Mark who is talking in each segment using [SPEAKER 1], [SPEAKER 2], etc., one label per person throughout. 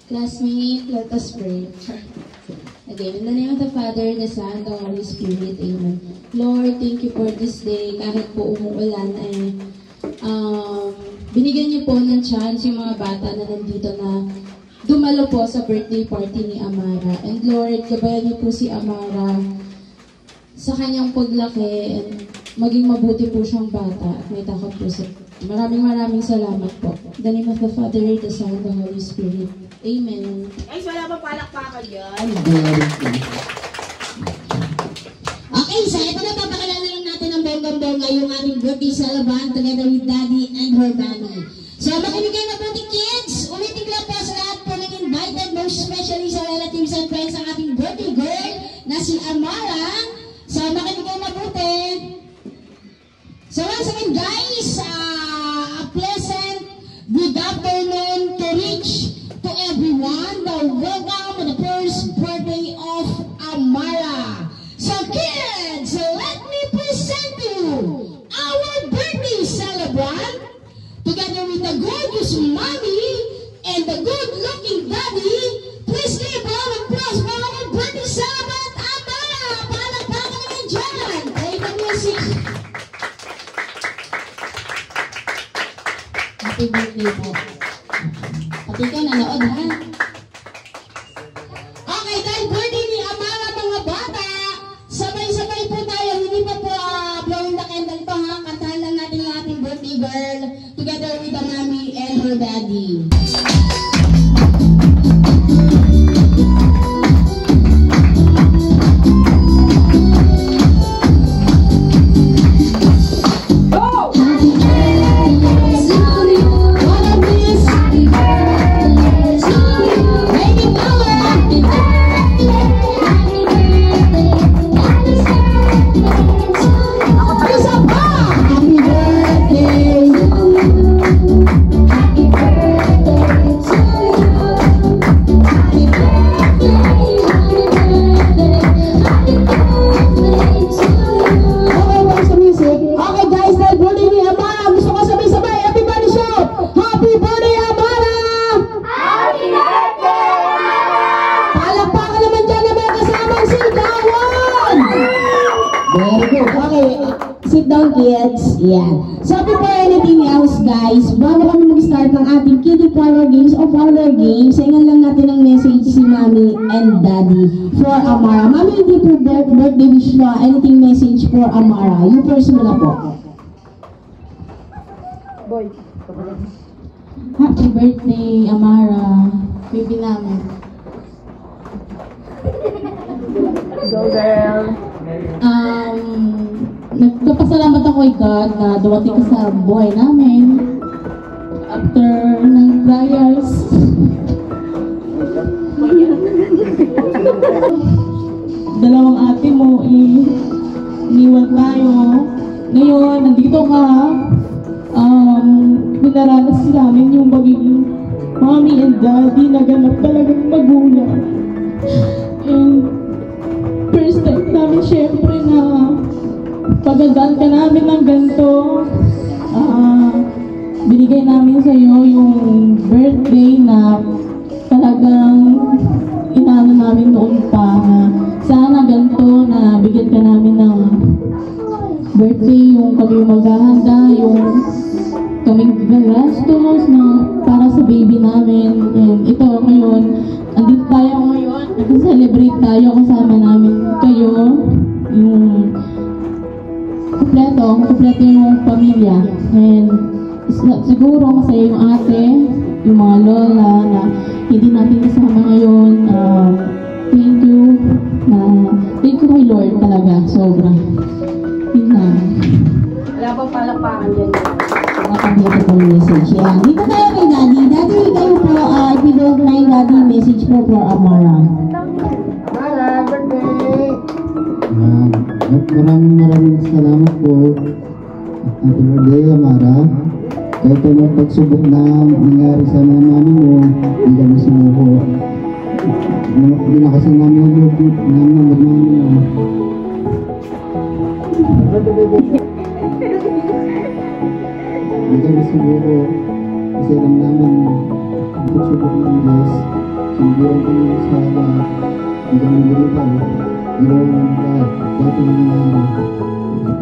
[SPEAKER 1] Classmate, let us pray. Again, in the name of the Father, the Son, the Holy Spirit, Amen. Lord, thank you for this day. Kahit po umuulan, binigyan niyo po ng chance yung mga bata na nandito na dumalo po sa birthday party ni Amara. And Lord, gabayan niyo po si Amara sa kanyang paglaki and maging mabuti po siyang bata at may takot po sa maraming salamat po. In the name of the Father, the Son, and the Holy Spirit. Amen.
[SPEAKER 2] Guys, wala pa palakpakan yan.
[SPEAKER 3] Okay, so ito na, papakilala lang natin ang bonggang-bongga yung ating birthday celebrant together with Daddy and her mommy. So, makinig kayo na po the kids. Ulitin lang po sa lahat po ng invited, most especially sa relatives and friends ng ating birthday girl na si Amara. So, makinig kayo mabuti. So, once again guys, a pleasant good afternoon to reach to everyone. Welcome to the first birthday of Amara. So kids, let me present to you our birthday celebrant together with the gorgeous mommy and the good-looking daddy. Please give a round of applause for our birthday celebrant, Amara. Palakpakan naman dyan. Play the music. Happy birthday po. Pati ka nanood, ha? Okay, dahil birthday ni Amara, mga bata, sabay-sabay po tayo. Hindi pa po blowing the candle to, ha? Kantahan lang natin yung ating birthday girl together with the mommy and her daddy. Sit down, kids. Yeah. So before anything else, guys, bago kami mag-start ng ating kiddie parlor games o parlor games, sayangan lang natin ang message si Mommy and Daddy for Amara. Mommy, hindi po birthday wish mo, anything message for Amara? You first muna po.
[SPEAKER 1] Boy. Happy birthday, Amara. Baby namin.
[SPEAKER 2] Go girl.
[SPEAKER 1] Nagpapasalamat ako kay God na dumating ka sa buhay namin after ng trials. Dalawang ate mo iniwan tayo. Ngayon, nandito ka. Pinaranas namin yung magiging mommy and daddy na ganap talagang magulang. And first time namin syempre na pagandaan ka namin ng ganito. Binigay namin sa iyo yung birthday na talagang inaano namin noon pa na sana ganito na bigyan ka namin ng birthday, yung kami maghahanda, yung kaming gagastos na para sa baby namin. And ito ngayon, andito tayo ngayon, nag-celebrate tayo kasama namin kayo, yung kompleto yung pamilya. And siguro masaya yung ate, yung mga lola na hindi natin kasama ngayon. Thank you kay Lord talaga, sobra. Yun na.
[SPEAKER 2] Wala pang palakpakan dyan.
[SPEAKER 3] Beautiful message. Yan. Dito tayo kay Daddy. Daddy, kayo po, if you don't mind, Daddy, message po for Amara.
[SPEAKER 2] Amara, birthday!
[SPEAKER 4] Maraming salamat po. Happy birthday, Amara. Kahit anong pagsubok na nangyari sa mga mami mo, hindi kami sumuko. Hindi na kasi namin mag-mami mo. Hindi kami sumuko kasi alam namin ang pagsubok ng Diyos. Sinubukan ko sa lahat. Hindi kami balitan. Ginawa ng lahat. Kahit ang nangyari.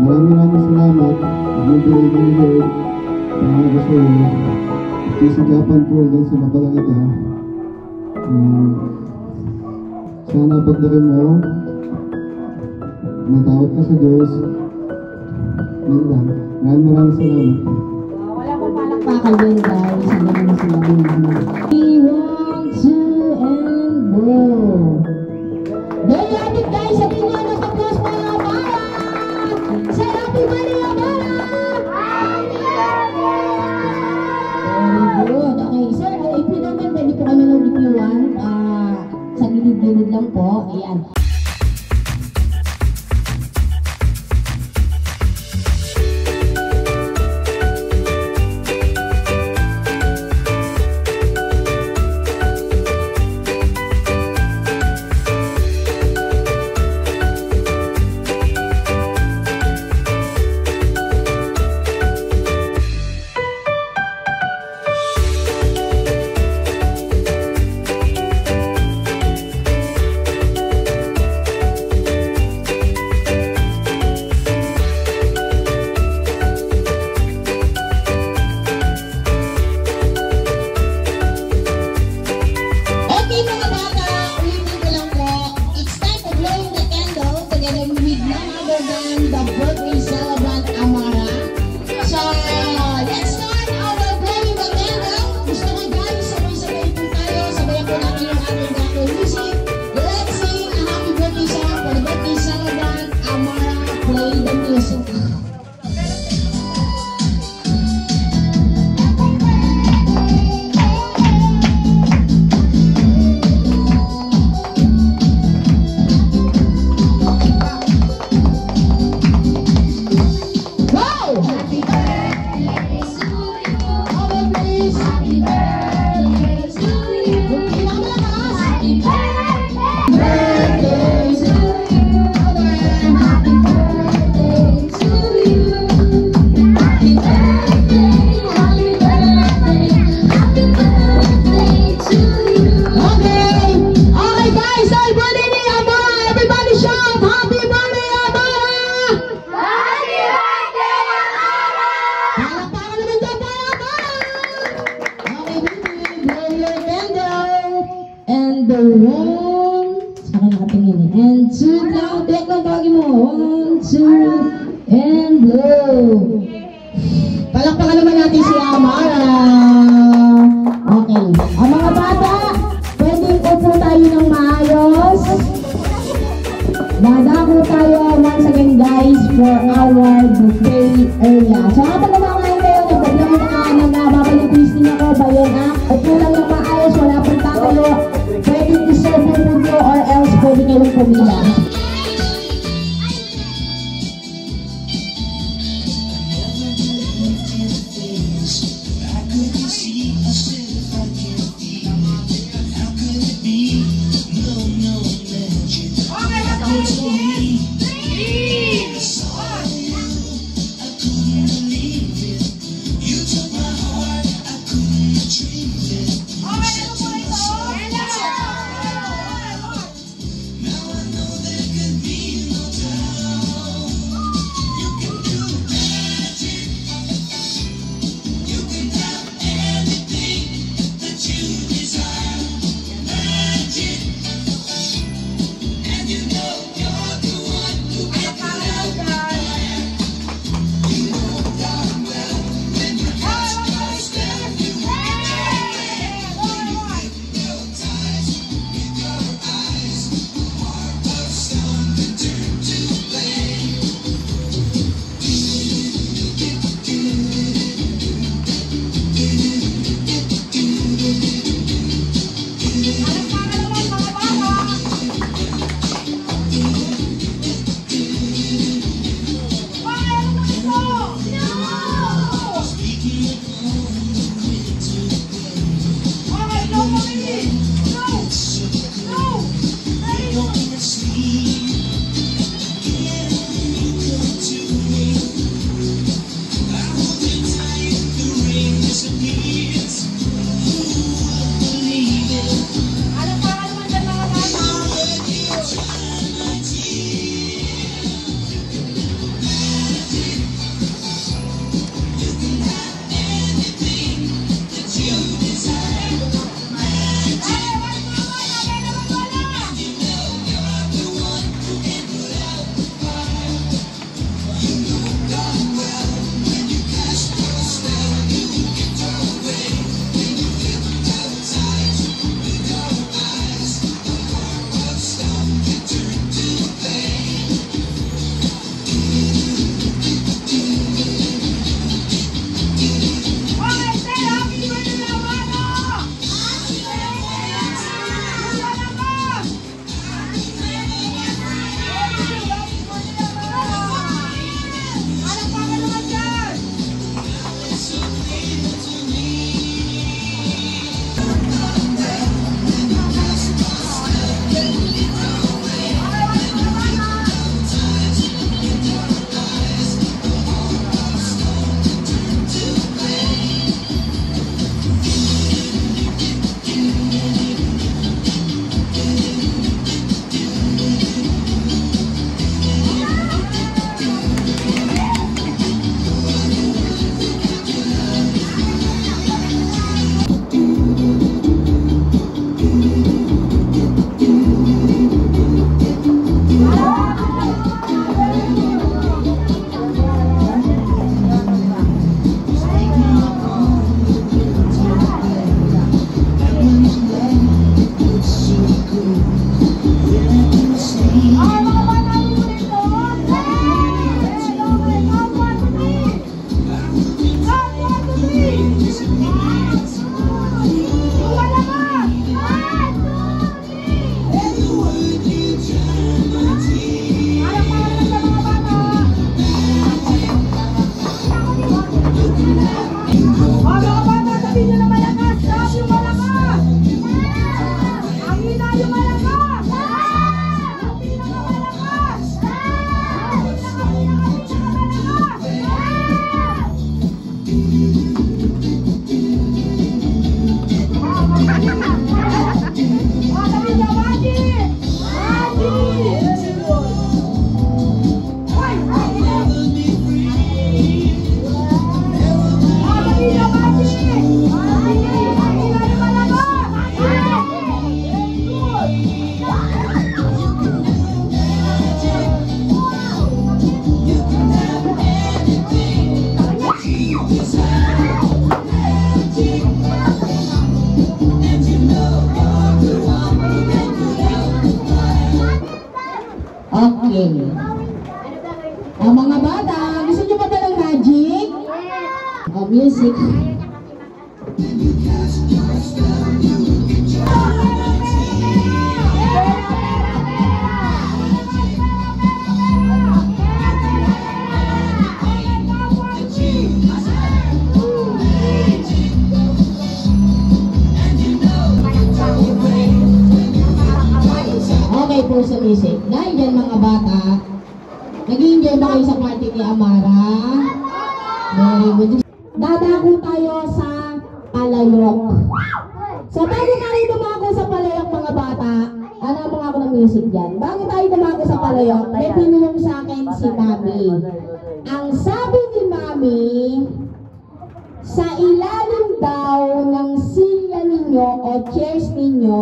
[SPEAKER 4] Maraming salamat. Nagbibigay ng Lord. Pangalan ko sa iyo. Sisikapan ko hanggang sa mapalagita. Sana pagdagan mo, matawad ka sa Diyos. Yan lang. Maraming salamat.
[SPEAKER 2] Wala pong palakpakan.
[SPEAKER 3] Pakal din guys. Hanggang na sinabi mo. We want to end war. There you have it guys. Sa tingnan ng tapos mga Amara. Sa happy birthday Amara. Very good. Okay sir. If you don't mind, pwede po kami ng if you want. Sa gilid-gilid lang po. Ayan. Okay mga bata, ulitin ko lang po. It's time to blow the candle together with none other than the birthday celebrant Amara. So, let's start our blowing the candle. Gusto ko guys, sabay-sabay po tayo. Sabayan po natin yung ating gato music. Let's sing a happy birthday song for the birthday celebrant Amara. Play the music. Go! Happy birthday to you. All please. Happy birthday to you. Happy birthday to you. Happy birthday to you. Happy birthday, happy birthday, happy birthday to you. Okay. Okay guys, happy birthday ni Amara. Everybody shout, happy birthday Amara.
[SPEAKER 2] Happy birthday, Amara!
[SPEAKER 3] Palakpakan naman daw po yung Amara! Okay, baby, blow your candle. And the one, saka nakatingin eh. And two, now, take na bagi mo. 1, 2, and blow. Palakpakan naman natin si Amara. Okay, ang mga bata, pwedeng upo tayo ng maayos. Dadako tayo once again guys for our buffet area. So kapag naman kayo, nagpaglaman na nababalik niyo ako, bayan ha. Upo lang yung maayos, wala pang tatayo. Pwede i-serve yung food nyo or else pwede kayong pumila.
[SPEAKER 2] Okay,
[SPEAKER 3] game. Mga bata, gusto niyo ba ng magic? Music. Okay po sa music. Dahil dyan mga bata, nag-i-enjoy ba kayo sa party ni Amara? Very good. Dadako tayo sa palayok. So bago tayo dumako sa palayok mga bata, ano mga ako ng music dyan? Bago tayo dumako sa palayok, may pinulong sa akin si Mami. Ang sabi ni Mami, sa ilalim daw ng silya ninyo o chairs ninyo,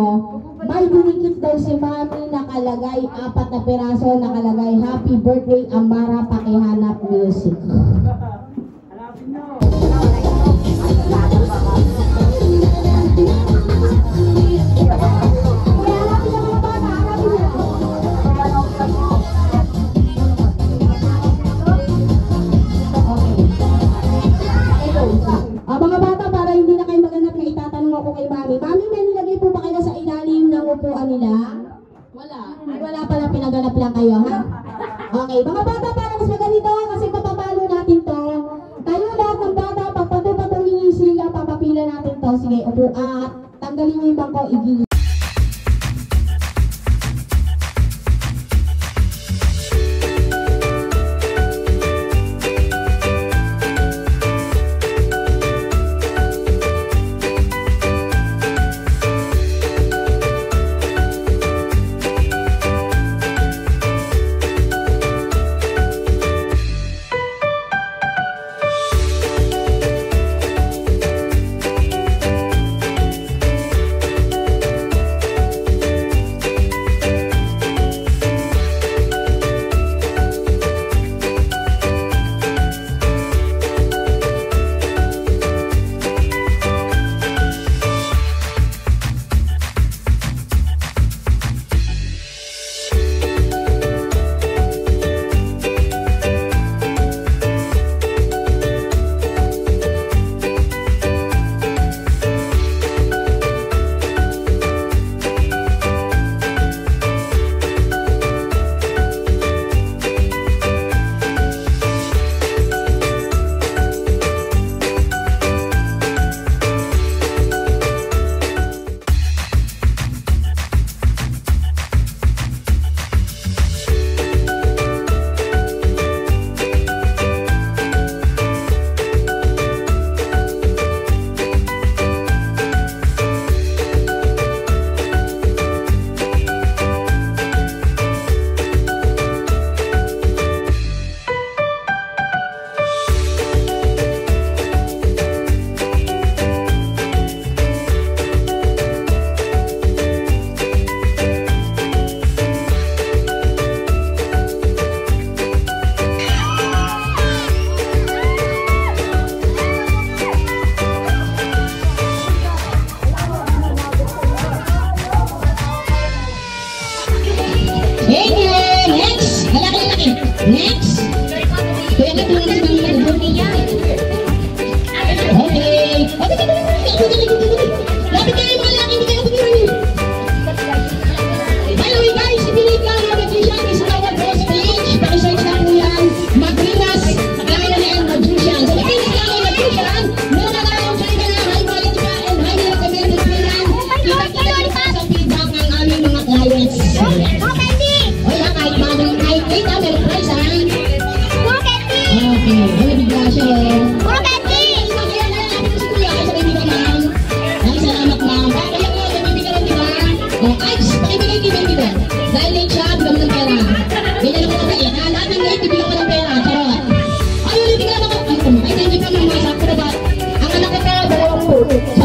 [SPEAKER 3] may dinikit daw si Mami nakalagay 4 na piraso, nakalagay Happy Birthday Amara, pakihanap music. Mga bata, para hindi na kayo maganap na itatanong ako kay Mami. Mami, may nilagay po ba kayo sa ilalim ng upuan nila? Wala. Ay, wala pala, pinaganap lang kayo, ha? Okay, mga bata, para mas maganito, kasi papapalo natin to. Tayo lahat ng bata, pagpatupatuloy niyo yung sila, papapila natin to. Sige, upo, tanggalin niyo yung bangko, igil. Next. Kaya na tulad ng mga niya. Okay. Lapit kayo mga laki, hindi kayo pagkirani. By the way guys, ipilit lang ang magician is our boss stage. Pakisize lang po yan. Mag-rinas. Kaya na yan, magician. So ipilit lang ang magician. Muna na lang sa ika na high quality ka and highly recommended po yan. Kita-kita sa feedback ng aming mga clients. Wala kahit bagong kahit kita, meron price ha. Okay, ano bigla siya eh. Salamat ma'am. Kaya mo, nabibigyan ng diba? O, Ice, pakibigay kibig diba? Dahil late siya, bigyan mo ng pera. Ganyan ako na kaya. Lahat ng late, bibigyan ko ng pera. Charot. Ay, ulit bigyan ako. Ay, thank you pa mga sakto ba? Ang anak ko pera, 2 po.